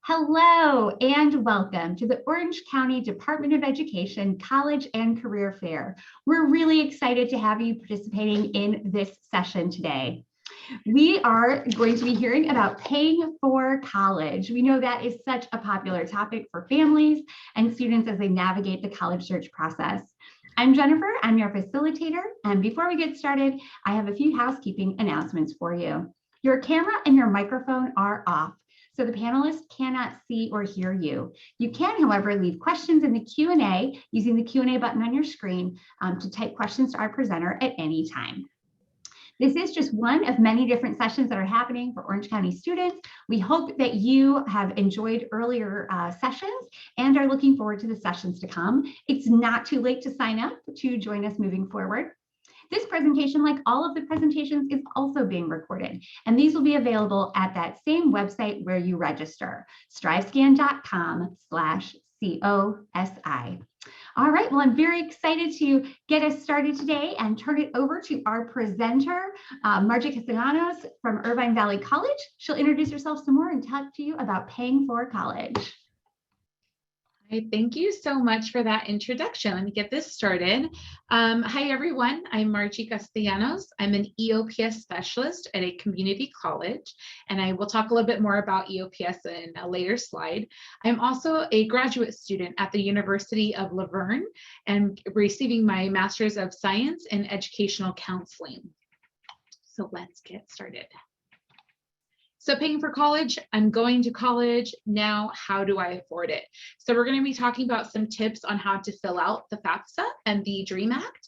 Hello and welcome to the Orange County Department of Education College and Career Fair. We're really excited to have you participating in this session today. We are going to be hearing about paying for college. We know that is such a popular topic for families and students as they navigate the college search process. I'm Jennifer, I'm your facilitator, and before we get started, I have a few housekeeping announcements for you. Your camera and your microphone are off, so the panelists cannot see or hear you. You can, however, leave questions in the Q&A using the Q&A button on your screen to type questions to our presenter at any time. This is just one of many different sessions that are happening for Orange County students. We hope that you have enjoyed earlier sessions and are looking forward to the sessions to come. It's not too late to sign up to join us moving forward. This presentation, like all of the presentations, is also being recorded, and these will be available at that same website where you register, strivescan.com/COSI. All right, well, I'm very excited to get us started today and turn it over to our presenter, Margie Castellanos from Irvine Valley College. She'll introduce herself some more and talk to you about paying for college. Hi, thank you so much for that introduction. Let me get this started. Hi, everyone. I'm Margie Castellanos. I'm an EOPS specialist at a community college, and I will talk a little bit more about EOPS in a later slide. I'm also a graduate student at the University of La Verne and receiving my Master's of Science in Educational Counseling. So let's get started. So paying for college, I'm going to college now, how do I afford it? So we're going to be talking about some tips on how to fill out the FAFSA and the DREAM Act,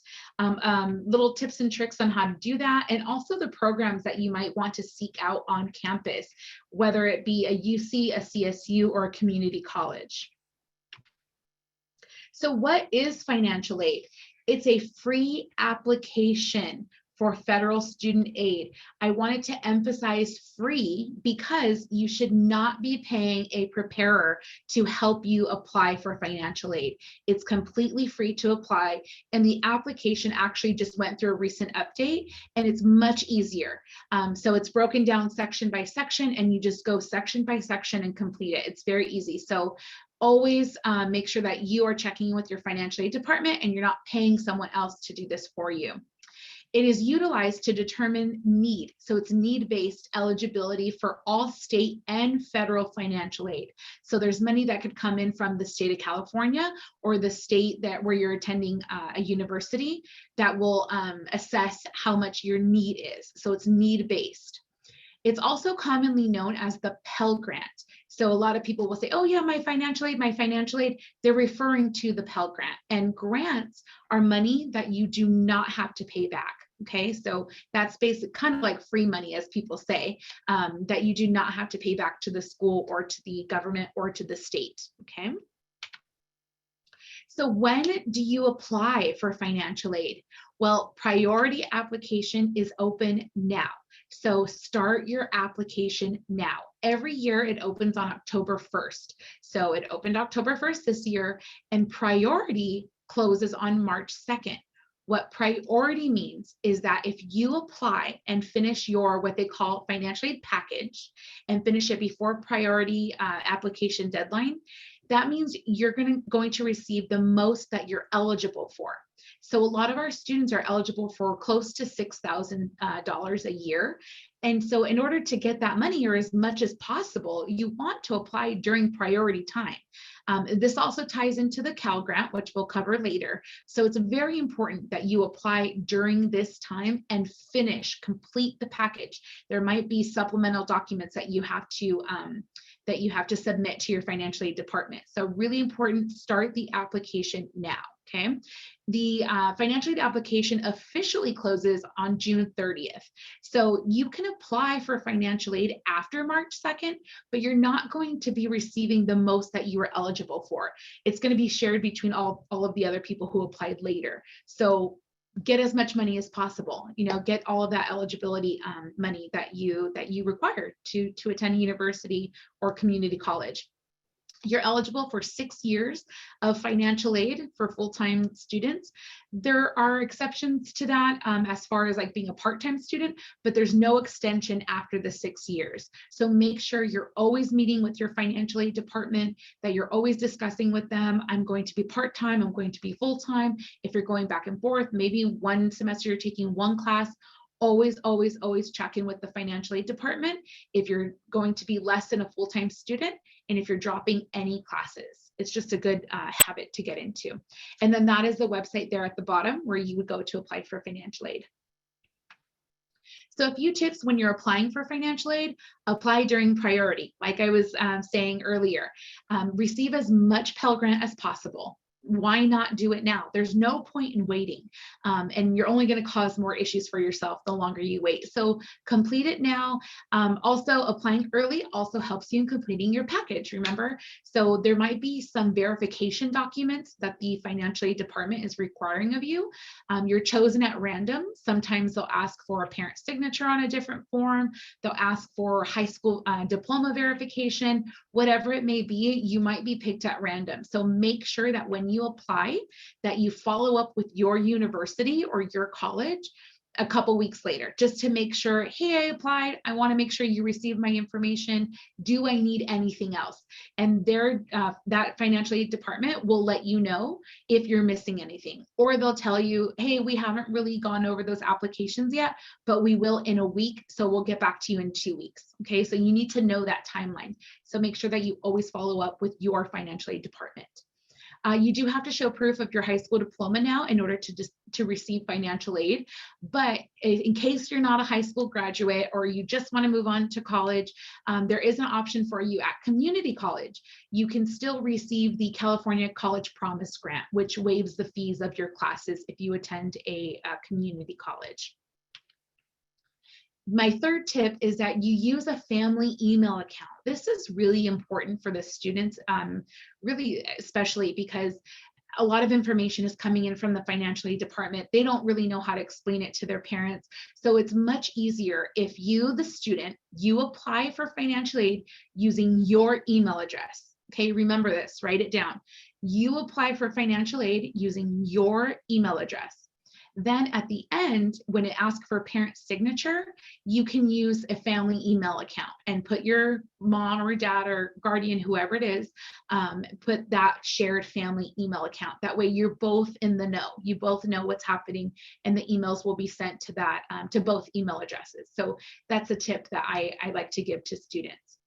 little tips and tricks on how to do that, and also the programs that you might want to seek out on campus, whether it be a UC, a CSU, or a community college. So what is financial aid? It's a free application for federal student aid. I wanted to emphasize free because you should not be paying a preparer to help you apply for financial aid. It's completely free to apply, and the application actually just went through a recent update, and it's much easier. So it's broken down section by section, and you just go section by section and complete it. It's very easy. So always make sure that you are checking in with your financial aid department and you're not paying someone else to do this for you. It is utilized to determine need. So it's need-based eligibility for all state and federal financial aid. So there's money that could come in from the state of California or the state that where you're attending a university that will assess how much your need is. So it's need-based. It's also commonly known as the Pell Grant. So a lot of people will say, oh yeah, my financial aid, they're referring to the Pell Grant. And grants are money that you do not have to pay back. Okay, so that's basic, kind of like free money, as people say, that you do not have to pay back to the school or to the government or to the state. Okay. So when do you apply for financial aid? Well, priority application is open now. So start your application now. Every year it opens on October 1st. So it opened October 1st this year, and priority closes on March 2nd. What priority means is that if you apply and finish your what they call financial aid package and finish it before priority application deadline, that means you're going to receive the most that you're eligible for. So a lot of our students are eligible for close to $6,000 a year. And so in order to get that money or as much as possible, you want to apply during priority time. This also ties into the Cal Grant, which we'll cover later. So it's very important that you apply during this time and complete the package. There might be supplemental documents that you have to submit to your financial aid department. So really important, start the application now. Okay, the financial aid application officially closes on June 30th. So you can apply for financial aid after March 2nd, but you're not going to be receiving the most that you are eligible for. It's going to be shared between all of the other people who applied later. So get as much money as possible, get all of that eligibility money that you require to attend a university or community college. You're eligible for 6 years of financial aid for full-time students. There are exceptions to that as far as like being a part-time student, but there's no extension after the 6 years. So make sure you're always meeting with your financial aid department, that you're always discussing with them, I'm going to be part-time, I'm going to be full-time. If you're going back and forth, maybe one semester you're taking one class, always, always, always check in with the financial aid department if you're going to be less than a full-time student and if you're dropping any classes. It's just a good habit to get into. And then that is the website there at the bottom where you would go to apply for financial aid. So a few tips when you're applying for financial aid: apply during priority. Like I was saying earlier, receive as much Pell Grant as possible. Why not do it now? There's no point in waiting, and you're only going to cause more issues for yourself the longer you wait. So complete it now. Also, applying early also helps you in completing your package, remember? So there might be some verification documents that the financial aid department is requiring of you. You're chosen at random. Sometimes they'll ask for a parent signature on a different form. They'll ask for high school diploma verification. Whatever it may be, you might be picked at random. So make sure that when you apply, that you follow up with your university or your college a couple weeks later, just to make sure, hey, I applied, I want to make sure you receive my information. Do I need anything else? And that financial aid department will let you know if you're missing anything, or they'll tell you, hey, we haven't really gone over those applications yet, but we will in a week, so we'll get back to you in 2 weeks. Okay, so you need to know that timeline. So make sure that you always follow up with your financial aid department. You do have to show proof of your high school diploma now in order to receive financial aid. But in case you're not a high school graduate or you just want to move on to college, there is an option for you at community college. You can still receive the California College Promise Grant, which waives the fees of your classes if you attend a community college. My third tip is that you use a family email account. This is really important for the students, really especially because a lot of information is coming in from the financial aid department. They don't really know how to explain it to their parents. So it's much easier if you, the student, you apply for financial aid using your email address. Okay, remember this, write it down. You apply for financial aid using your email address. Then at the end, when it asks for a parent signature, you can use a family email account and put your mom or dad or guardian, whoever it is, put that shared family email account. That way you're both in the know. You both know what's happening, and the emails will be sent to that, to both email addresses. So that's a tip that I like to give to students.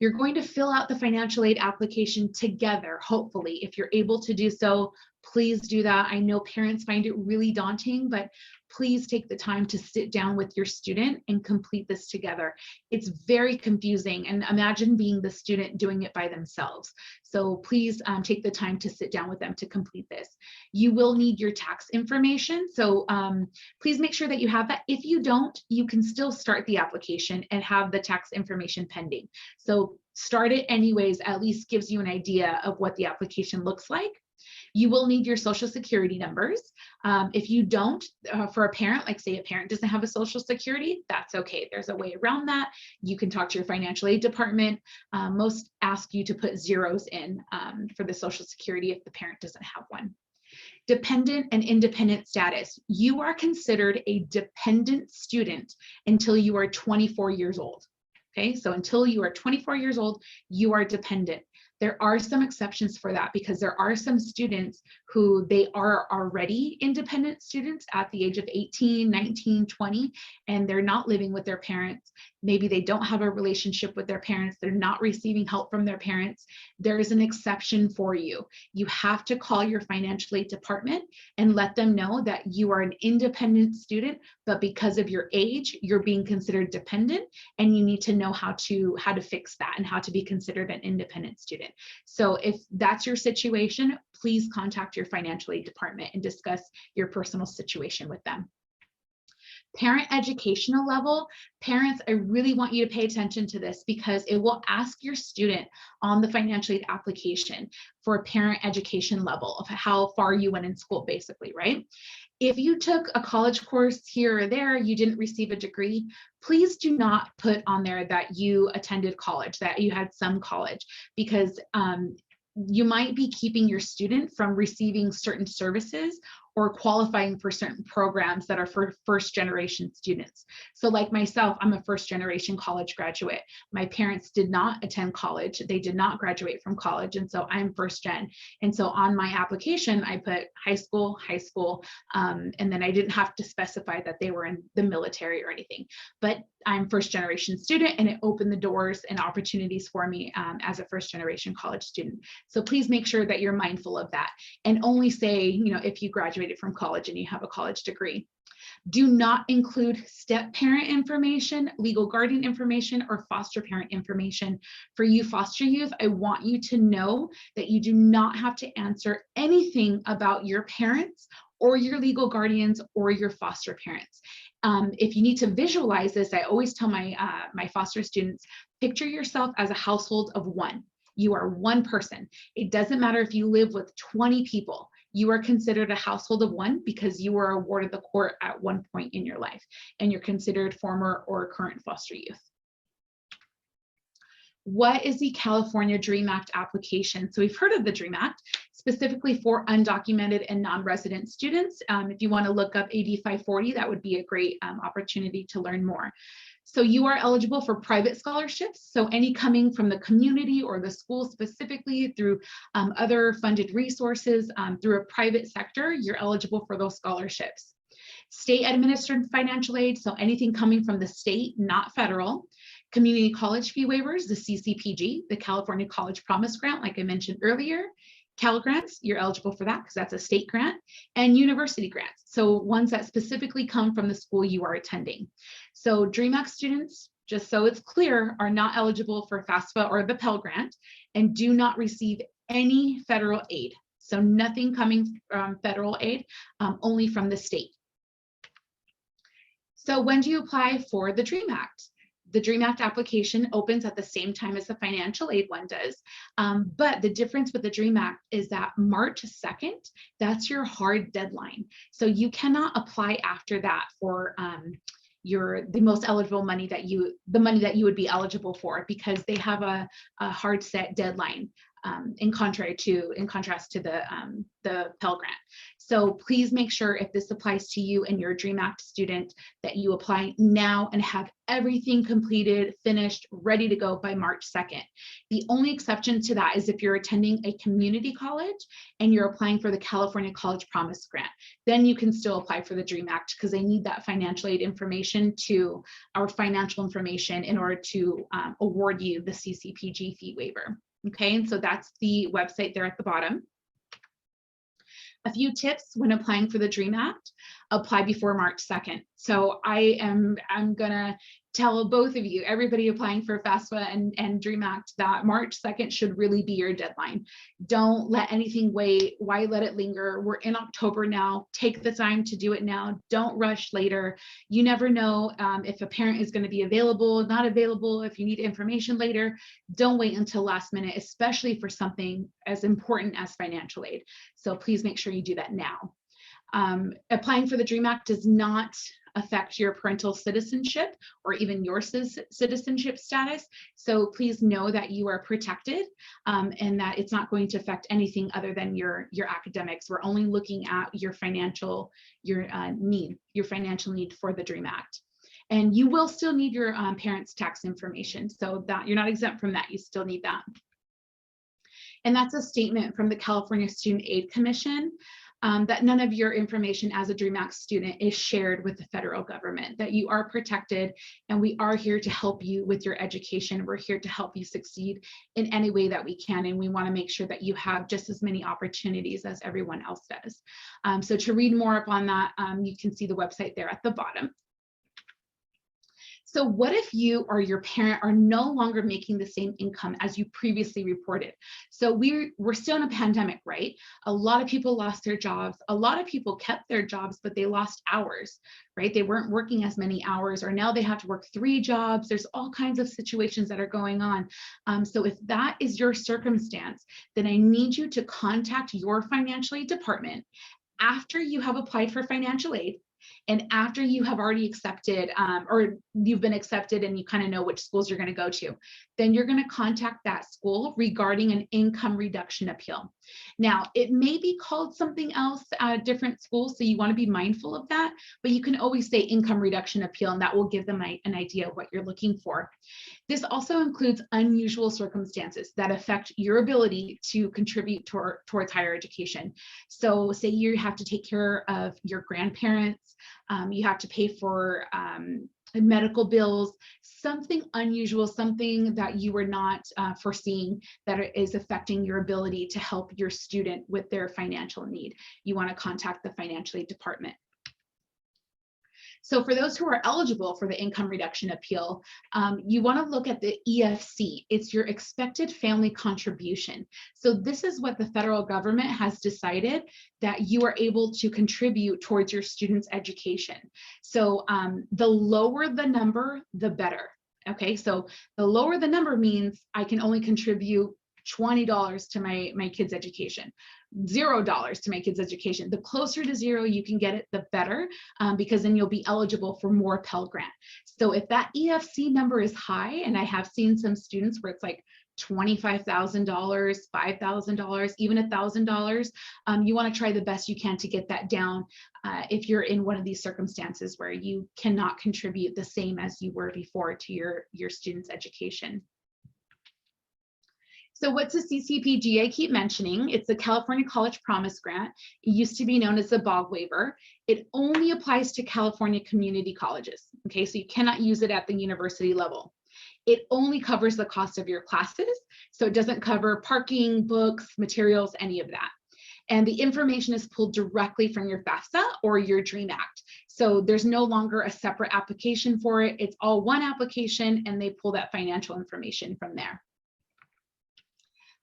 You're going to fill out the financial aid application together, hopefully. If you're able to do so, please do that. I know parents find it really daunting, but please take the time to sit down with your student and complete this together. It's very confusing, and imagine being the student doing it by themselves. So please take the time to sit down with them to complete this. You will need your tax information, so please make sure that you have that. If you don't, you can still start the application and have the tax information pending. So start it anyways, at least gives you an idea of what the application looks like. You will need your social security numbers. If you don't, for a parent, like say a parent doesn't have a social security, that's okay. There's a way around that. You can talk to your financial aid department. Most ask you to put zeros in for the social security if the parent doesn't have one. Dependent and independent status. You are considered a dependent student until you are 24 years old. Okay, so until you are 24 years old, you are dependent. There are some exceptions for that because there are some students who they are already independent students at the age of 18, 19, 20, and they're not living with their parents. Maybe they don't have a relationship with their parents. They're not receiving help from their parents. There is an exception for you. You have to call your financial aid department and let them know that you are an independent student, but because of your age, you're being considered dependent, and you need to know how to fix that and how to be considered an independent student. So if that's your situation, please contact your financial aid department and discuss your personal situation with them. Parent educational level, parents, I really want you to pay attention to this because it will ask your student on the financial aid application for a parent education level of how far you went in school, basically, right? If you took a college course here or there, you didn't receive a degree, please do not put on there that you attended college, that you had some college, because you might be keeping your student from receiving certain services or qualifying for certain programs that are for first generation students. So like myself, I'm a first generation college graduate. My parents did not attend college. They did not graduate from college. And so I'm first gen. And so on my application, I put high school, and then I didn't have to specify that they were in the military or anything. But I'm first generation student, and it opened the doors and opportunities for me as a first generation college student. So please make sure that you're mindful of that, and only say, if you graduated from college and you have a college degree. Do not include step parent information, legal guardian information, or foster parent information. For you foster youth, I want you to know that you do not have to answer anything about your parents or your legal guardians or your foster parents. If you need to visualize this, I always tell my foster students, picture yourself as a household of one. You are one person. It doesn't matter if you live with 20 people. You are considered a household of one because you were awarded the court at one point in your life, and you're considered former or current foster youth. What is the California DREAM Act application? So we've heard of the DREAM Act, specifically for undocumented and non-resident students. If you want to look up AB 540, that would be a great opportunity to learn more. So you are eligible for private scholarships. So any coming from the community or the school specifically through other funded resources through a private sector, you're eligible for those scholarships. State administered financial aid, so anything coming from the state, not federal. Community college fee waivers, the CCPG, the California College Promise Grant, like I mentioned earlier. Cal grants, you're eligible for that because that's a state grant, and university grants, so ones that specifically come from the school you are attending. So DREAM Act students, just so it's clear, are not eligible for FAFSA or the Pell Grant and do not receive any federal aid. So nothing coming from federal aid, only from the state. So when do you apply for the DREAM Act? The DREAM Act application opens at the same time as the financial aid one does. But the difference with the DREAM Act is that March 2nd, that's your hard deadline. So you cannot apply after that for the most eligible money the money that you would be eligible for, because they have a hard set deadline. In contrast to the Pell Grant. So please make sure, if this applies to you and you're a DREAM Act student, that you apply now and have everything completed, finished, ready to go by March 2nd. The only exception to that is if you're attending a community college and you're applying for the California College Promise Grant. Then you can still apply for the DREAM Act because they need that financial aid information our financial information in order to award you the CCPG fee waiver. Okay, and so that's the website there at the bottom. A few tips when applying for the DREAM Act: apply before March 2nd. So I'm gonna tell both of you, everybody applying for FAFSA and DREAM Act, that March 2nd should really be your deadline. Don't let anything wait. Why let it linger? We're in October now. Take the time to do it now. Don't rush later. You never know if a parent is going to be available, not available, if you need information later. Don't wait until last minute, especially for something as important as financial aid. So please make sure you do that now. Applying for the DREAM Act does not affect your parental citizenship or even your citizenship status. So please know that you are protected and that it's not going to affect anything other than your academics. We're only looking at your financial need for the DREAM Act. And you will still need your parents' tax information, so that you're not exempt from that. You still need that. And that's a statement from the California Student Aid Commission. That none of your information as a DREAM Act student is shared with the federal government, that you are protected, and we are here to help you with your education. We're here to help you succeed in any way that we can, and we want to make sure that you have just as many opportunities as everyone else does. So to read more up on that, you can see the website there at the bottom. So what if you or your parent are no longer making the same income as you previously reported? So we're still in a pandemic, right? A lot of people lost their jobs. A lot of people kept their jobs, but they lost hours, right? They weren't working as many hours, or now they have to work 3 jobs. There's all kinds of situations that are going on. So if that is your circumstance, then I need you to contact your financial aid department after you have applied for financial aid, and after you have already accepted, or you've been accepted and you kind of know which schools you're going to go to, then you're going to contact that school regarding an income reduction appeal. Now, it may be called something else at different schools, so you want to be mindful of that, but you can always say income reduction appeal, and that will give them an idea of what you're looking for. This also includes unusual circumstances that affect your ability to contribute towards higher education. So say you have to take care of your grandparents, you have to pay for medical bills, something unusual, something that you were not foreseeing that is affecting your ability to help your student with their financial need. You want to contact the financial aid department. So for those who are eligible for the income reduction appeal, you want to look at the EFC. It's your expected family contribution. So this is what the federal government has decided that you are able to contribute towards your student's education. So the lower the number, the better. Okay, so the lower the number means I can only contribute $20 to my kid's education, $0 to my kid's education. The closer to 0 you can get it, the better, because then you'll be eligible for more Pell Grant. So if that EFC number is high, and I have seen some students where it's like $25,000, $5,000, even $1,000, you want to try the best you can to get that down if you're in one of these circumstances where you cannot contribute the same as you were before to your student's education. So what's a CCPG? I keep mentioning it's the California College Promise Grant. It used to be known as the BOG waiver. It only applies to California community colleges. Okay, so you cannot use it at the university level. It only covers the cost of your classes, so it doesn't cover parking, books, materials, any of that. And the information is pulled directly from your FAFSA or your DREAM Act. So there's no longer a separate application for it. It's all one application, and they pull that financial information from there.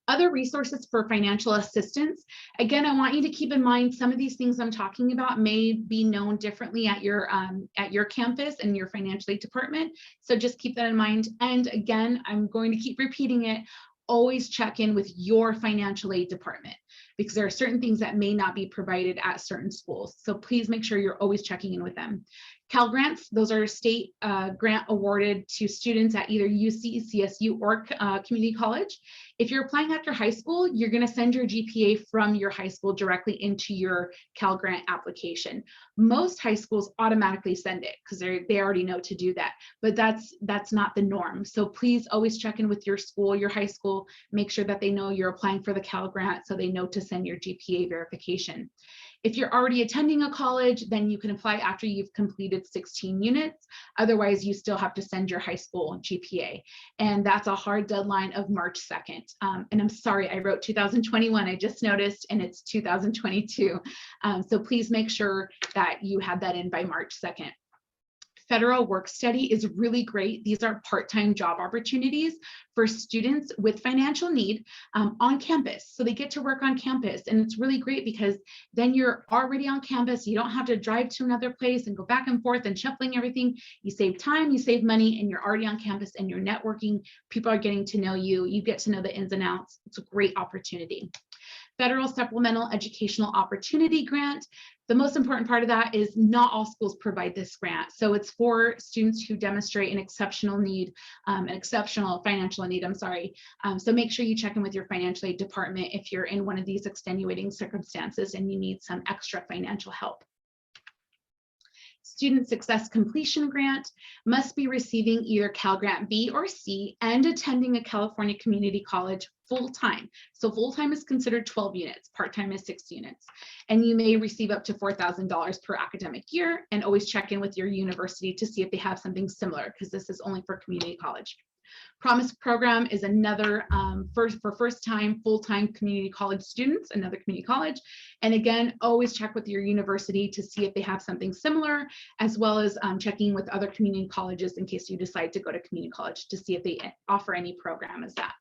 Other resources for financial assistance. Again, I want you to keep in mind some of these things I'm talking about may be known differently at your campus and your financial aid department. So just keep that in mind. And again, I'm going to keep repeating it. Always check in with your financial aid department, because there are certain things that may not be provided at certain schools. So please make sure you're always checking in with them. Cal Grants, those are state grant awarded to students at either UC, CSU, or community college. If you're applying after high school, you're going to send your GPA from your high school directly into your Cal Grant application. Most high schools automatically send it because they already know to do that, but that's not the norm. So please always check in with your school, your high school, make sure that they know you're applying for the Cal Grant so they know to send your GPA verification. If you're already attending a college, then you can apply after you've completed 16 units. Otherwise, you still have to send your high school GPA. And that's a hard deadline of March 2nd. And I'm sorry, I wrote 2021, I just noticed, and it's 2022. So please make sure that you have that in by March 2nd. Federal Work Study is really great. These are part-time job opportunities for students with financial need on campus. So they get to work on campus, and it's really great because then you're already on campus. You don't have to drive to another place and go back and forth and shuffling everything. You save time, you save money, and you're already on campus and you're networking. People are getting to know you. You get to know the ins and outs. It's a great opportunity. Federal Supplemental Educational Opportunity Grant. The most important part of that is not all schools provide this grant. So it's for students who demonstrate an exceptional need, an exceptional financial need, I'm sorry. So make sure you check in with your financial aid department if you're in one of these extenuating circumstances and you need some extra financial help. Student Success Completion Grant must be receiving either Cal Grant B or C and attending a California community college full-time. So full-time is considered 12 units, part-time is 6 units. And you may receive up to $4,000 per academic year, and always check in with your university to see if they have something similar, because this is only for community college. Promise program is another for first-time full-time community college students, another community college. And again, always check with your university to see if they have something similar, as well as checking with other community colleges in case you decide to go to community college to see if they offer any program as that.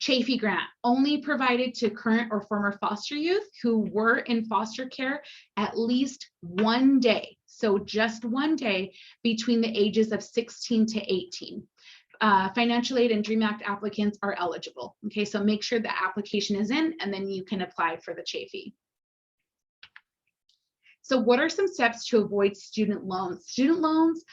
Chafee grant, only provided to current or former foster youth who were in foster care at least one day. So just one day between the ages of 16 to 18. Financial aid and DREAM Act applicants are eligible. Okay, so make sure the application is in and then you can apply for the Chafee. So what are some steps to avoid student loans? Student loans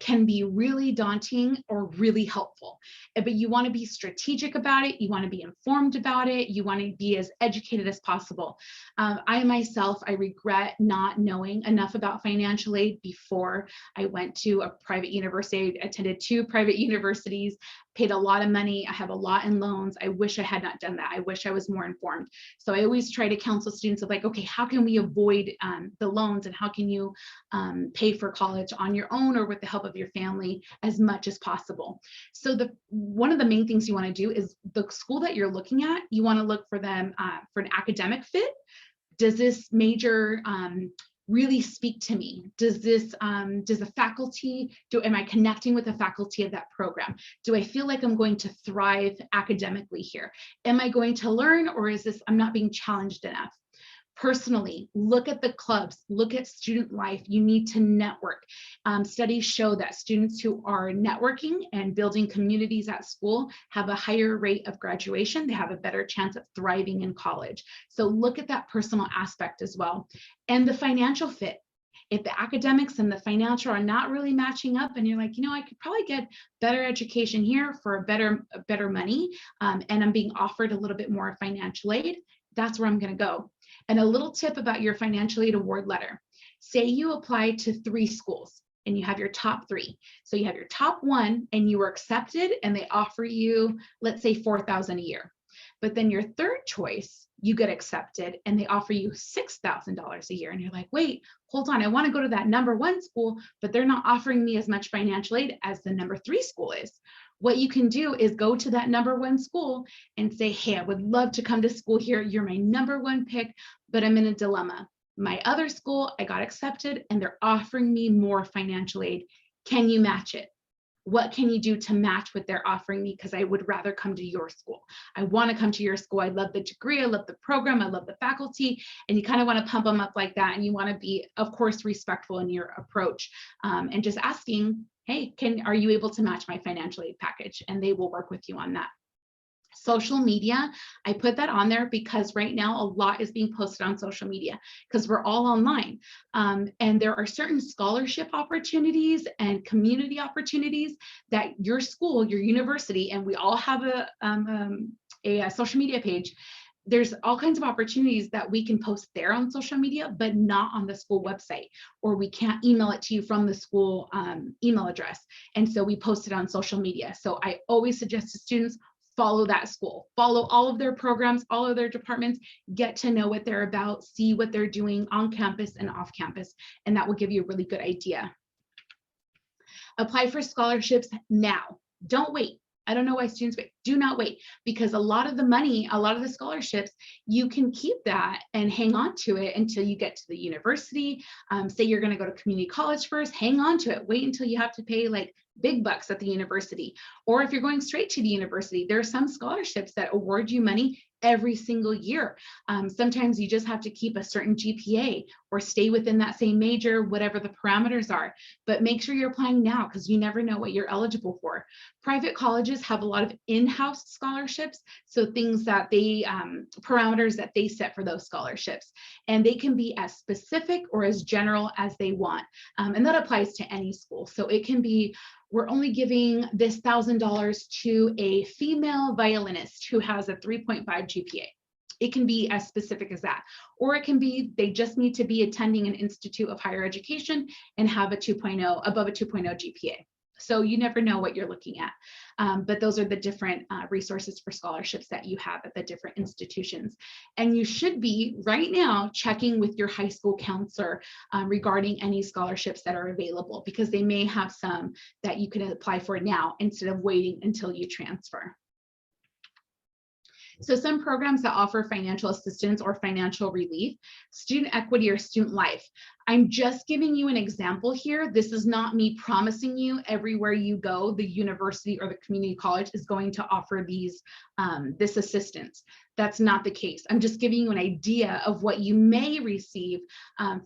can be really daunting or really helpful, but you want to be strategic about it. You want to be informed about it. You want to be as educated as possible. I regret not knowing enough about financial aid before I went to a private university. I attended 2 private universities, paid a lot of money. I have a lot in loans. I wish I had not done that. I wish I was more informed. So I always try to counsel students of like, okay, how can we avoid the loans, and how can you pay for college on your own or with the help of your family as much as possible? So one of the main things you want to do is the school that you're looking at, you want to look for them for an academic fit. Does this major really speak to me? Does the faculty, am I connecting with the faculty of that program? Do I feel like I'm going to thrive academically here? Am I going to learn, or is this, I'm not being challenged enough? Personally, look at the clubs, look at student life. You need to network. Studies show that students who are networking and building communities at school have a higher rate of graduation. They have a better chance of thriving in college. So look at that personal aspect as well. And the financial fit. If the academics and the financial are not really matching up, and you're like, I could probably get better education here for better money, and I'm being offered a little bit more financial aid, that's where I'm going to go. And a little tip about your financial aid award letter. Say you apply to 3 schools and you have your top 3. So you have your top 1 and you were accepted and they offer you, let's say $4,000 a year. But then your third choice, you get accepted and they offer you $6,000 a year. And you're like, wait, hold on, I want to go to that number 1 school, but they're not offering me as much financial aid as the number 3 school is. What you can do is go to that number 1 school and say, hey, I would love to come to school here. You're my number 1 pick, but I'm in a dilemma. My other school, I got accepted and they're offering me more financial aid. Can you match it? What can you do to match what they're offering me? Because I would rather come to your school. I want to come to your school. I love the degree. I love the program. I love the faculty. And you kind of want to pump them up like that. And you want to be, of course, respectful in your approach, and just asking, hey, are you able to match my financial aid package? And they will work with you on that. Social media, I put that on there because right now a lot is being posted on social media because we're all online. And there are certain scholarship opportunities and community opportunities that your school, your university, and we all have a social media page. There's all kinds of opportunities that we can post there on social media, but not on the school website, or we can't email it to you from the school email address. And so we post it on social media. So I always suggest to students, follow that school, follow all of their programs, all of their departments, get to know what they're about, see what they're doing on campus and off campus, and that will give you a really good idea. Apply for scholarships now. Don't wait. I don't know why students wait. Do not wait, because a lot of the money, a lot of the scholarships, you can keep that and hang on to it until you get to the university. Say you're going to go to community college first, hang on to it. Wait until you have to pay like big bucks at the university. Or if you're going straight to the university, there are some scholarships that award you money every single year. Sometimes you just have to keep a certain GPA or stay within that same major, whatever the parameters are. But make sure you're applying now, because you never know what you're eligible for. Private colleges have a lot of in-house scholarships, so things that they, parameters that they set for those scholarships. And they can be as specific or as general as they want. And that applies to any school. So it can be, we're only giving this $1,000 to a female violinist who has a 3.5 GPA. It can be as specific as that. Or it can be, they just need to be attending an institute of higher education and have a 2.0, above a 2.0 GPA. So you never know what you're looking at. But those are the different resources for scholarships that you have at the different institutions. And you should be right now checking with your high school counselor regarding any scholarships that are available, because they may have some that you can apply for now instead of waiting until you transfer. So some programs that offer financial assistance or financial relief, student equity or student life. I'm just giving you an example here. This is not me promising you everywhere you go, the university or the community college is going to offer these this assistance. That's not the case. I'm just giving you an idea of what you may receive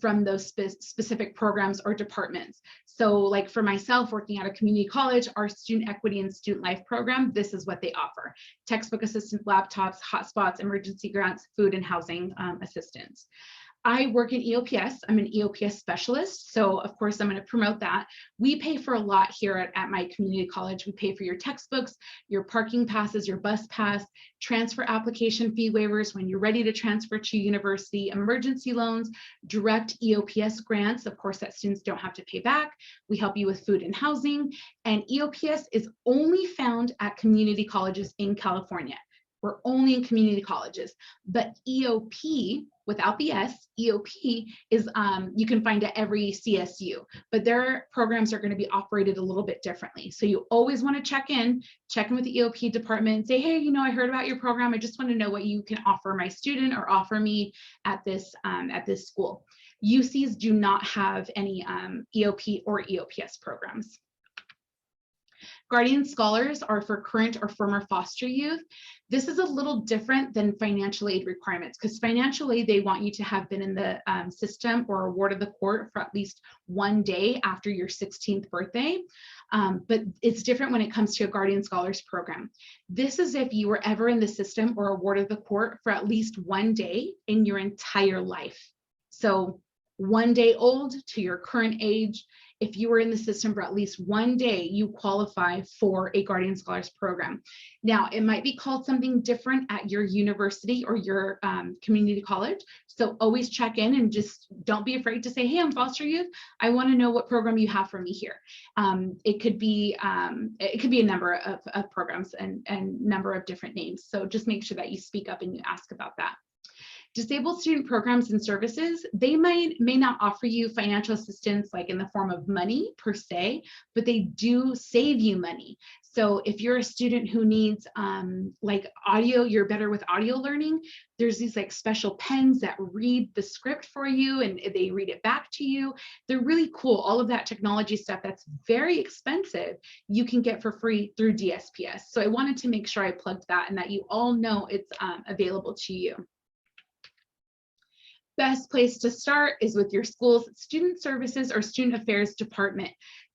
from those specific programs or departments. So like for myself working at a community college, our student equity and student life program, this is what they offer: textbook assistance, laptops, hotspots, emergency grants, food and housing assistance. I work in EOPS. I'm an EOPS specialist. So of course I'm going to promote that. We pay for a lot here at my community college. We pay for your textbooks, your parking passes, your bus pass, transfer application fee waivers when you're ready to transfer to university, emergency loans, direct EOPS grants, of course, that students don't have to pay back. We help you with food and housing. And EOPS is only found at community colleges in California. We're only in community colleges, but EOP, without the S, EOP is, you can find at every CSU, but their programs are going to be operated a little bit differently. So you always want to check in with the EOP department and say, hey, you know, I heard about your program. I just want to know what you can offer my student or offer me at this school. UCs do not have any EOP or EOPS programs. Guardian Scholars are for current or former foster youth. This is a little different than financial aid requirements, because financial aid, they want you to have been in the system or awarded the court for at least one day after your 16th birthday. But it's different when it comes to a Guardian Scholars program. This is if you were ever in the system or awarded the court for at least one day in your entire life. So 1 day old to your current age. If you were in the system for at least one day, you qualify for a Guardian Scholars program. Now, it might be called something different at your university or your community college. So always check in and just don't be afraid to say, hey, I'm foster youth. I want to know what program you have for me here. It could be a number of programs and number of different names. So just make sure that you speak up and you ask about that. Disabled student programs and services, they may not offer you financial assistance like in the form of money per se, but they do save you money. So if you're a student who needs like audio, you're better with audio learning, there's these like special pens that read the script for you and they read it back to you. They're really cool. All of that technology stuff that's very expensive, you can get for free through DSPS. So I wanted to make sure I plugged that and that you all know it's available to you. Best place to start is with your school's student services or student affairs department.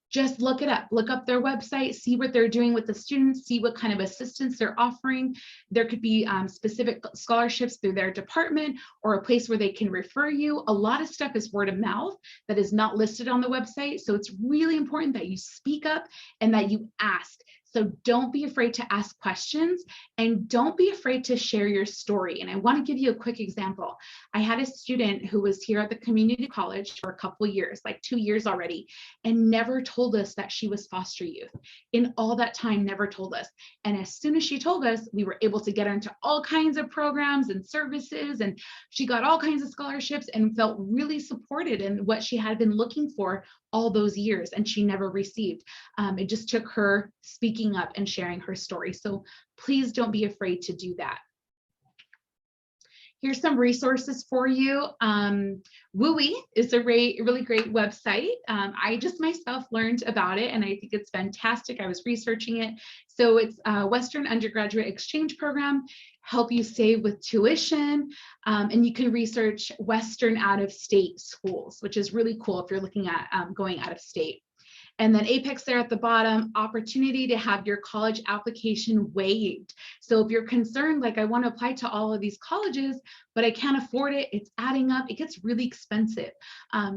Just look it up, look up their website, see what they're doing with the students, see what kind of assistance they're offering. There could be specific scholarships through their department or a place where they can refer you. A lot of stuff is word of mouth that is not listed on the website. So it's really important that you speak up and that you ask. So don't be afraid to ask questions and don't be afraid to share your story. And I want to give you a quick example. I had a student who was here at the community college for a couple of years, like 2 years already, and never told us that she was foster youth. In all that time, never told us. And as soon as she told us, we were able to get her into all kinds of programs and services, and she got all kinds of scholarships and felt really supported in what she had been looking for all those years and she never received. It just took her speaking up and sharing her story. So please don't be afraid to do that. Here's some resources for you. WUI is a really great website. I just myself learned about it and I think it's fantastic. I was researching it. So it's a Western undergraduate exchange program, help you save with tuition, and you can research Western out-of-state schools, which is really cool if you're looking at going out of state. And then Apex there at the bottom, opportunity to have your college application waived. So if you're concerned, like I want to apply to all of these colleges, but I can't afford it, it's adding up, it gets really expensive.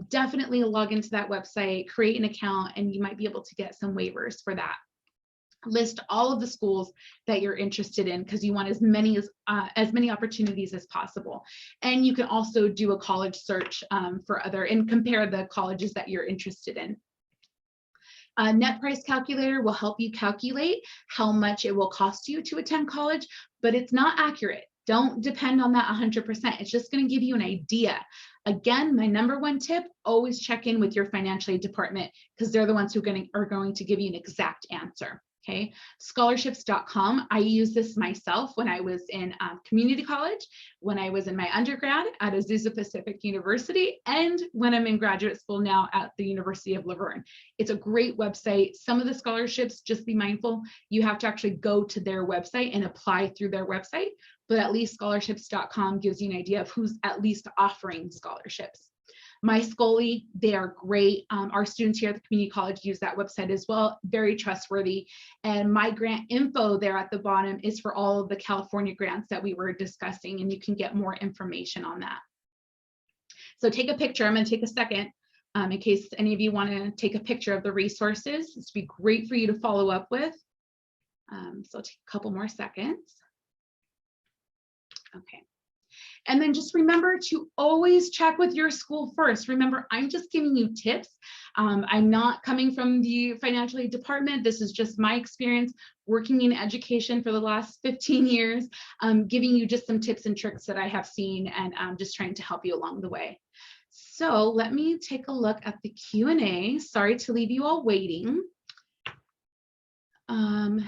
Definitely log into that website, create an account, and you might be able to get some waivers for that. List all of the schools that you're interested in because you want as many opportunities as possible. And you can also do a college search for other and compare the colleges that you're interested in. A net price calculator will help you calculate how much it will cost you to attend college, but it's not accurate. Don't depend on that 100%. It's just going to give you an idea. Again, my number one tip, always check in with your financial aid department because they're the ones who are going to give you an exact answer. Okay, scholarships.com. I use this myself when I was in community college, when I was in my undergrad at Azusa Pacific University, and when I'm in graduate school now at the University of Laverne. It's a great website. Some of the scholarships, just be mindful, you have to actually go to their website and apply through their website, but at least scholarships.com gives you an idea of who's at least offering scholarships. My Scoli, they are great. Our students here at the community college use that website as well, very trustworthy. And my grant info there at the bottom is for all of the California grants that we were discussing, and you can get more information on that. So take a picture. I'm going to take a second in case any of you want to take a picture of the resources. This would be great for you to follow up with. So I'll take a couple more seconds. Okay. And then just remember to always check with your school first. Remember, I'm just giving you tips. I'm not coming from the financial aid department. This is just my experience working in education for the last 15 years, giving you just some tips and tricks that I have seen, and just trying to help you along the way. So let me take a look at the Q&A. Sorry to leave you all waiting.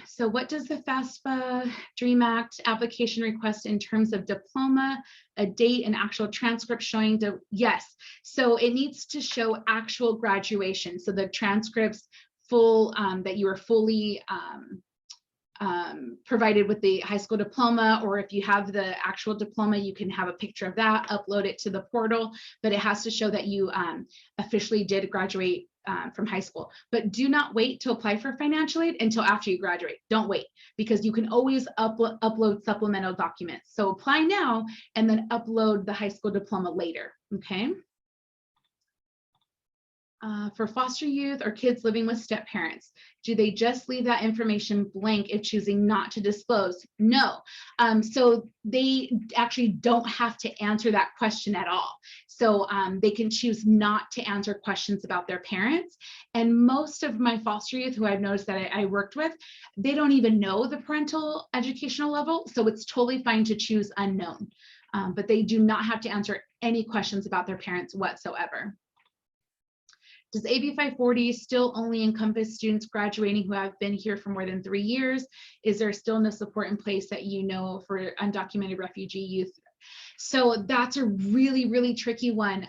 So what does the FAFSA DREAM Act application request in terms of diploma, a date, and actual transcript showing yes. So it needs to show actual graduation. So the transcripts full, that you are fully provided with the high school diploma, or if you have the actual diploma, you can have a picture of that, upload it to the portal, but it has to show that you officially did graduate from high school. But do not wait to apply for financial aid until after you graduate. Don't wait, because you can always upload supplemental documents. So apply now and then upload the high school diploma later, okay? For foster youth or kids living with step parents, do they just leave that information blank if choosing not to disclose? No. So they actually don't have to answer that question at all. So they can choose not to answer questions about their parents. And most of my foster youth who I've noticed that I worked with, they don't even know the parental educational level. So it's totally fine to choose unknown, but they do not have to answer any questions about their parents whatsoever. Does AB 540 still only encompass students graduating who have been here for more than 3 years? Is there still no support in place that you know for undocumented refugee youth? So that's a really, really tricky one.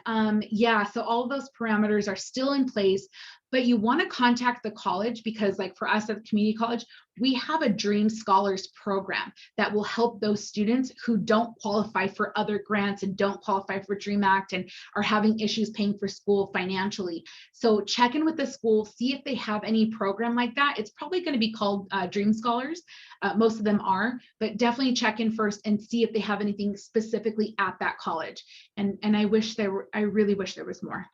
Yeah, so all of those parameters are still in place, but you want to contact the college, because like for us at the community college, we have a Dream Scholars program that will help those students who don't qualify for other grants and don't qualify for DREAM Act and are having issues paying for school financially. So check in with the school, see if they have any program like that. It's probably going to be called Dream Scholars. Most of them are, but definitely check in first and see if they have anything specifically at that college. And I really wish there was more.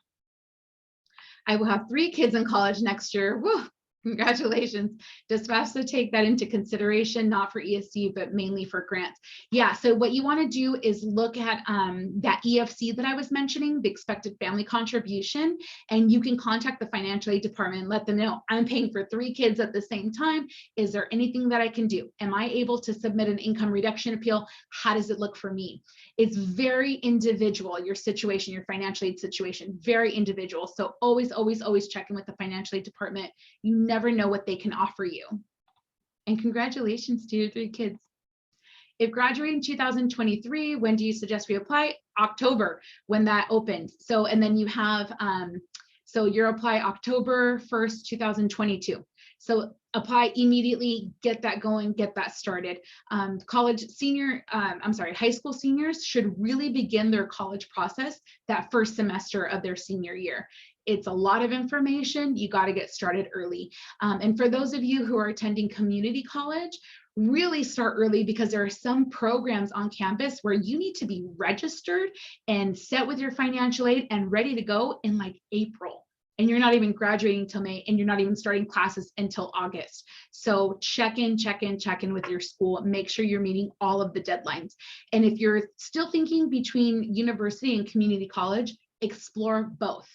I will have 3 kids in college next year. Woo, congratulations. Does FAFSA take that into consideration, not for ESC, but mainly for grants? Yeah, so what you want to do is look at that EFC that I was mentioning, the expected family contribution, and you can contact the financial aid department and let them know, I'm paying for 3 kids at the same time. Is there anything that I can do? Am I able to submit an income reduction appeal? How does it look for me? It's very individual, your situation, your financial aid situation, very individual. So always, always, always check in with the financial aid department. You never know what they can offer you. And congratulations to your 3 kids. If graduating 2023, when do you suggest we apply? October, when that opens. So, and then you have, so you're apply October 1st, 2022. So apply immediately, get that going, get that started. High school seniors should really begin their college process that first semester of their senior year. It's a lot of information. You got to get started early. And for those of you who are attending community college, really start early, because there are some programs on campus where you need to be registered and set with your financial aid and ready to go in like April. And you're not even graduating till May, and you're not even starting classes until August. So check in with your school. Make sure you're meeting all of the deadlines. And if you're still thinking between university and community college, explore both.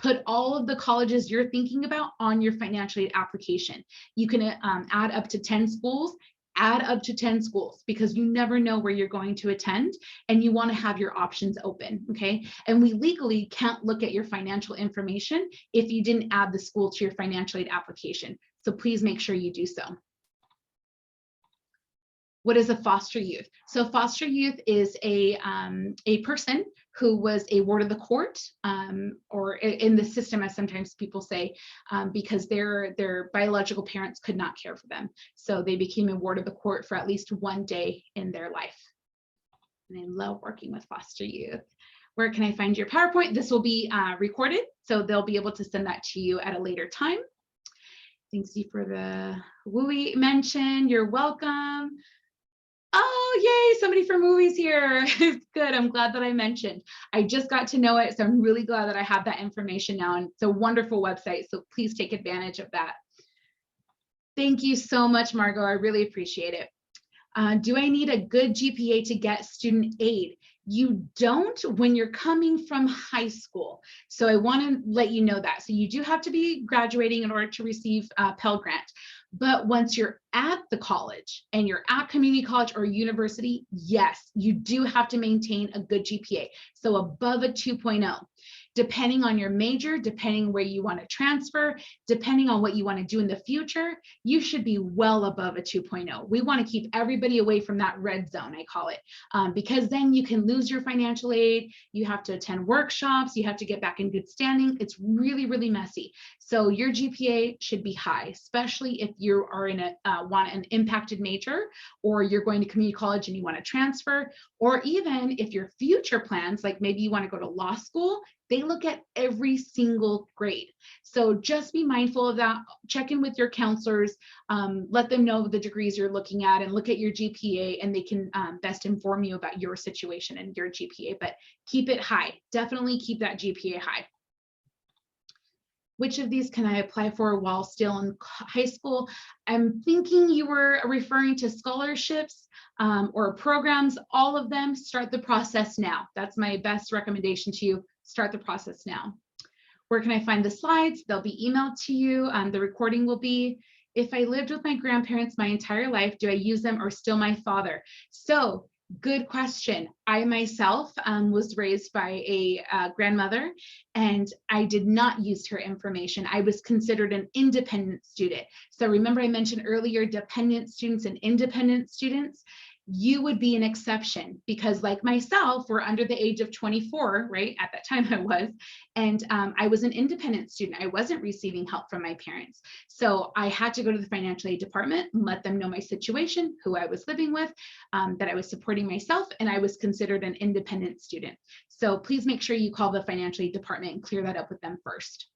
Put all of the colleges you're thinking about on your financial aid application. You can add up to 10 schools, add up to 10 schools, because you never know where you're going to attend and you want to have your options open, okay? And we legally can't look at your financial information if you didn't add the school to your financial aid application. So please make sure you do so. What is a foster youth? So foster youth is a person who was a ward of the court, or in the system, as sometimes people say, because their biological parents could not care for them. So they became a ward of the court for at least one day in their life. And I love working with foster youth. Where can I find your PowerPoint? This will be recorded, so they'll be able to send that to you at a later time. Thanks you for the WUI mention. You're welcome. Oh, yay, somebody from movies here. Good, I'm glad that I mentioned. I just got to know it, so I'm really glad that I have that information now, and it's a wonderful website, so please take advantage of that. Thank you so much, Margot, I really appreciate it. Do I need a good GPA to get student aid? You don't when you're coming from high school. So I want to let you know that. So you do have to be graduating in order to receive a Pell Grant. But once you're at the college and you're at community college or university, yes, you do have to maintain a good GPA. So above a 2.0. Depending on your major, depending where you want to transfer, depending on what you want to do in the future, you should be well above a 2.0. We want to keep everybody away from that red zone, I call it, because then you can lose your financial aid. You have to attend workshops. You have to get back in good standing. It's really, really messy. So your GPA should be high, especially if you are in want an impacted major, or you're going to community college and you want to transfer, or even if your future plans, like maybe you want to go to law school, they look at every single grade. So just be mindful of that. Check in with your counselors, let them know the degrees you're looking at, and look at your GPA, and they can best inform you about your situation and your GPA, but keep it high. Definitely keep that GPA high. Which of these can I apply for while still in high school? I'm thinking you were referring to scholarships or programs. All of them, start the process now. That's my best recommendation to you. Start the process now. Where can I find the slides? They'll be emailed to you. The recording will be. If I lived with my grandparents my entire life, do I use them or still my father? So good question. I myself was raised by a grandmother, and I did not use her information. I was considered an independent student. So remember I mentioned earlier, dependent students and independent students. You would be an exception because, like myself, we're under the age of 24, right? At that time I was, and I was an independent student. I wasn't receiving help from my parents. So I had to go to the financial aid department and let them know my situation, who I was living with, that I was supporting myself, and I was considered an independent student. So please make sure you call the financial aid department and clear that up with them first.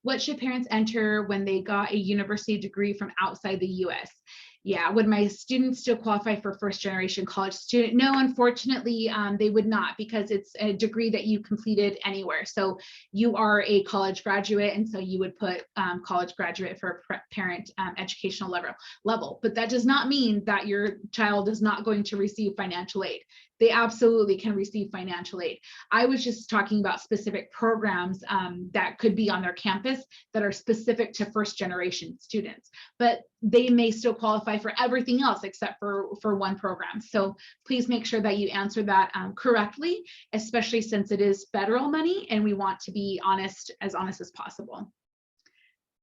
What should parents enter when they got a university degree from outside the US? Yeah, would my students still qualify for first generation college student? No, unfortunately, they would not, because it's a degree that you completed anywhere. So you are a college graduate, and so you would put college graduate for parent educational level. But that does not mean that your child is not going to receive financial aid. They absolutely can receive financial aid. I was just talking about specific programs that could be on their campus that are specific to first generation students, but they may still qualify for everything else except for one program. So please make sure that you answer that correctly, especially since it is federal money and we want to be as honest as possible.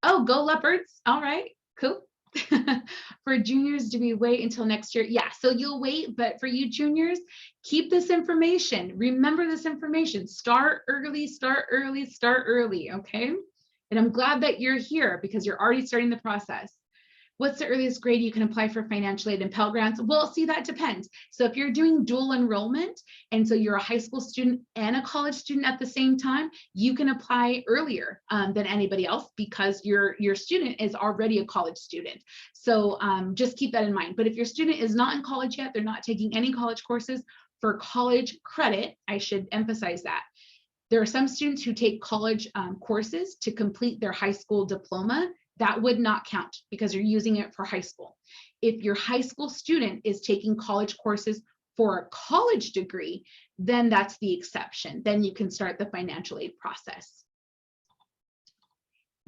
Oh, go Leopards. All right, cool. For juniors, do we wait until next year? Yeah, so you'll wait, but for you juniors, keep this information. Remember this information. Start early, start early, start early, okay? And I'm glad that you're here because you're already starting the process. What's the earliest grade you can apply for financial aid and Pell Grants? Well, see, that depends. So if you're doing dual enrollment, and so you're a high school student and a college student at the same time, you can apply earlier than anybody else because your student is already a college student. So just keep that in mind. But if your student is not in college yet, they're not taking any college courses, for college credit, I should emphasize that. There are some students who take college courses to complete their high school diploma. That would not count because you're using it for high school. If your high school student is taking college courses for a college degree, then that's the exception. Then you can start the financial aid process.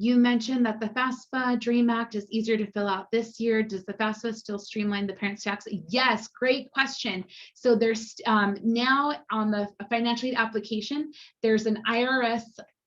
You mentioned that the FAFSA DREAM Act is easier to fill out this year. Does the FAFSA still streamline the parents' tax? Yes, great question. So there's now on the financial aid application, there's an IRS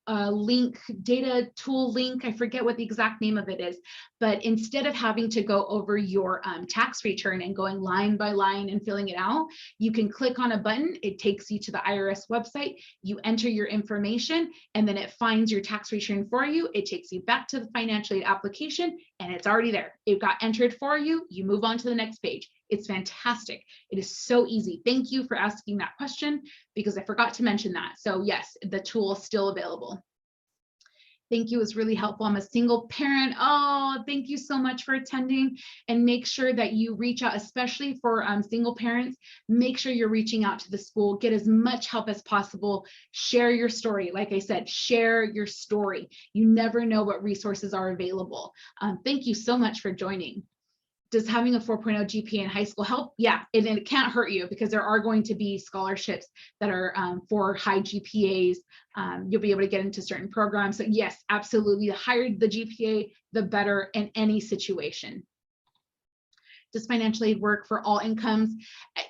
link, data tool link. I forget what the exact name of it is, but instead of having to go over your tax return and going line by line and filling it out, you can click on a button. It takes you to the IRS website. You enter your information, and then it finds your tax return for you. It takes you back to the financial aid application, and it's already there. It got entered for you. You move on to the next page. It's fantastic. It is so easy. Thank you for asking that question, because I forgot to mention that. So yes, the tool is still available. Thank you, it was really helpful. I'm a single parent. Oh, thank you so much for attending, and make sure that you reach out, especially for single parents. Make sure you're reaching out to the school, get as much help as possible, share your story. Like I said, share your story. You never know what resources are available. Thank you so much for joining. Does having a 4.0 GPA in high school help? Yeah, and it can't hurt you, because there are going to be scholarships that are for high GPAs. You'll be able to get into certain programs. So yes, absolutely. The higher the GPA, the better in any situation. Does financial aid work for all incomes?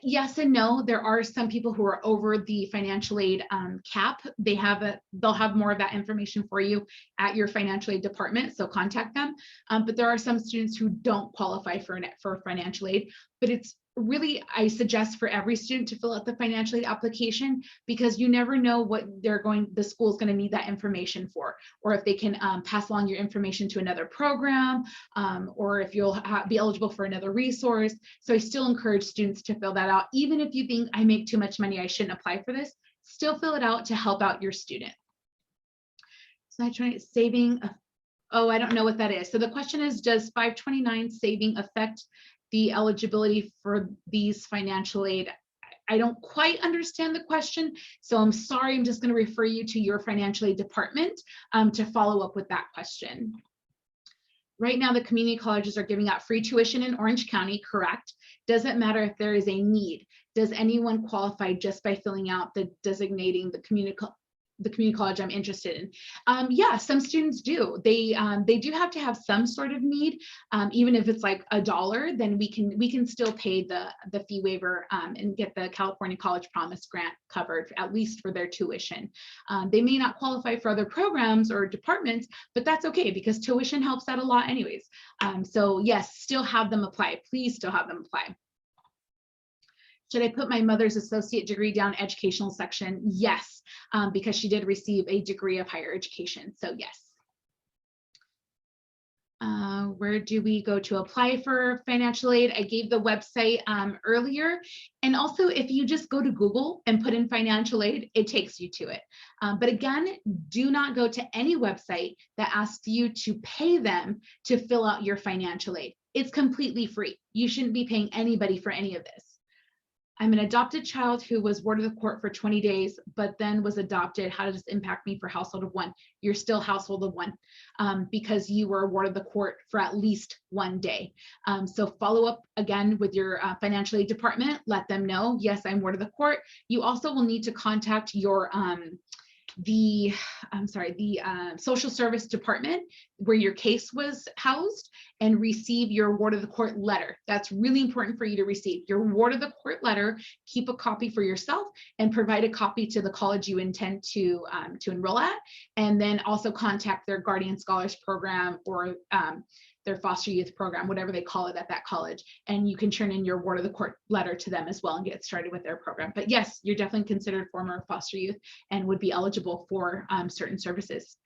Yes and no. There are some people who are over the financial aid cap. They'll have more of that information for you at your financial aid department, so contact them. But there are some students who don't qualify for financial aid, but it's really, I suggest for every student to fill out the financial aid application, because you never know what the school's going to need that information for, or if they can pass along your information to another program, or if you'll be eligible for another resource. So I still encourage students to fill that out. Even if you think I make too much money, I shouldn't apply for this, still fill it out to help out your student. So I try saving. Oh, I don't know what that is. So the question is, does 529 saving affect the eligibility for these financial aid? I don't quite understand the question, so I'm sorry. I'm just going to refer you to your financial aid department to follow up with that question. Right now, the community colleges are giving out free tuition in Orange County, correct? Doesn't matter if there is a need. Does anyone qualify just by filling out the designating the community college I'm interested in? Yeah, some students do. They do have to have some sort of need. Even if it's like $1, then we can still pay the fee waiver and get the California College Promise Grant covered, at least for their tuition. They may not qualify for other programs or departments, but that's okay, because tuition helps out a lot anyways. So yes, still have them apply. Please still have them apply. Should I put my mother's associate degree down educational section? Yes, because she did receive a degree of higher education. So yes. Where do we go to apply for financial aid? I gave the website earlier. And also, if you just go to Google and put in financial aid, it takes you to it. But again, do not go to any website that asks you to pay them to fill out your financial aid. It's completely free. You shouldn't be paying anybody for any of this. I'm an adopted child who was ward of the court for 20 days, but then was adopted. How does this impact me for household of one? You're still household of one because you were ward of the court for at least 1 day. So follow up again with your financial aid department. Let them know, yes, I'm ward of the court. You also will need to contact your the social service department where your case was housed and receive your ward of the court letter. That's really important for you to receive your ward of the court letter. Keep a copy for yourself and provide a copy to the college you intend to enroll at, and then also contact their Guardian Scholars Program or their foster youth program, whatever they call it at that college. And you can turn in your ward of the court letter to them as well and get started with their program. But yes, you're definitely considered former foster youth and would be eligible for certain services.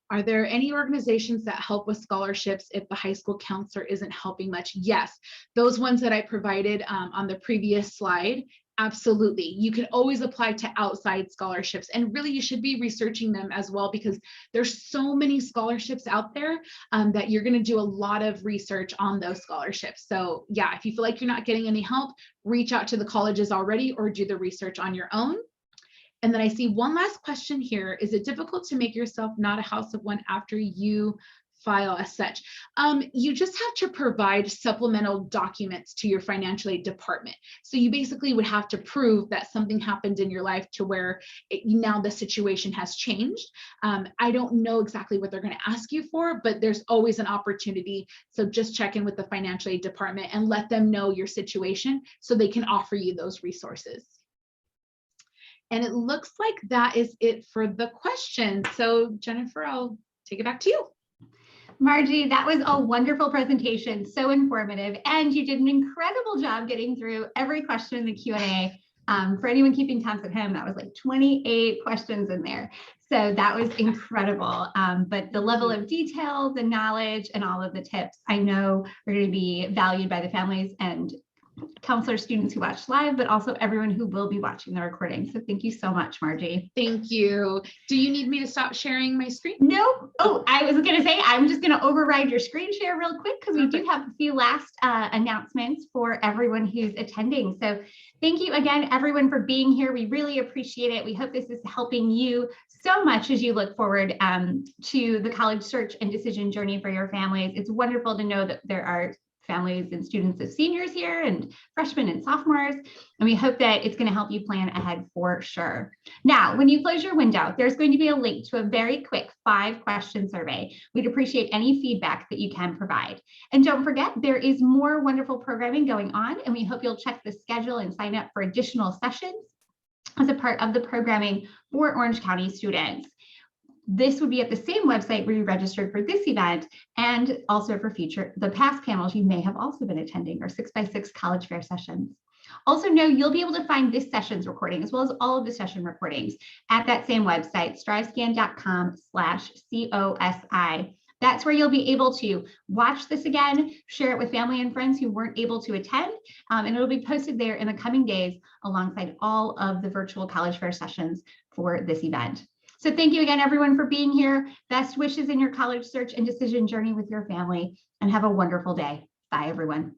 Are there any organizations that help with scholarships if the high school counselor isn't helping much? Yes, those ones that I provided on the previous slide. Absolutely. You can always apply to outside scholarships, and really you should be researching them as well, because there's so many scholarships out there that you're going to do a lot of research on those scholarships. So yeah, if you feel like you're not getting any help, reach out to the colleges already or do the research on your own. And then I see one last question here. Is it difficult to make yourself not a house of one after you file as such. You just have to provide supplemental documents to your financial aid department. So you basically would have to prove that something happened in your life to where now the situation has changed. I don't know exactly what they're going to ask you for, but there's always an opportunity. So just check in with the financial aid department and let them know your situation so they can offer you those resources. And it looks like that is it for the questions. So Jennifer, I'll take it back to you. Margie, that was a wonderful presentation, so informative, and you did an incredible job getting through every question in the Q&A. For anyone keeping tabs at home, that was like 28 questions in there. So that was incredible. But the level of detail, the knowledge, and all of the tips, I know are going to be valued by the families and counselor students who watch live, but also everyone who will be watching the recording. So thank you so much, Margie. Thank you. Do you need me to stop sharing my screen? No. Oh, I was going to say, I'm just going to override your screen share real quick because we do have a few last announcements for everyone who's attending. So thank you again, everyone, for being here. We really appreciate it. We hope this is helping you so much as you look forward to the college search and decision journey for your families. It's wonderful to know that there are families and students of seniors here and freshmen and sophomores, and we hope that it's going to help you plan ahead for sure. Now, when you close your window, there's going to be a link to a very quick 5-question survey. We'd appreciate any feedback that you can provide. And don't forget, there is more wonderful programming going on, and we hope you'll check the schedule and sign up for additional sessions as a part of the programming for Orange County students. This would be at the same website where you registered for this event, and also for the past panels you may have also been attending, or 6x6 college fair sessions. Also know you'll be able to find this session's recording as well as all of the session recordings at that same website, strivescan.com/COSI. That's where you'll be able to watch this again, share it with family and friends who weren't able to attend, and it'll be posted there in the coming days alongside all of the virtual college fair sessions for this event. So thank you again, everyone, for being here. Best wishes in your college search and decision journey with your family, and have a wonderful day. Bye, everyone.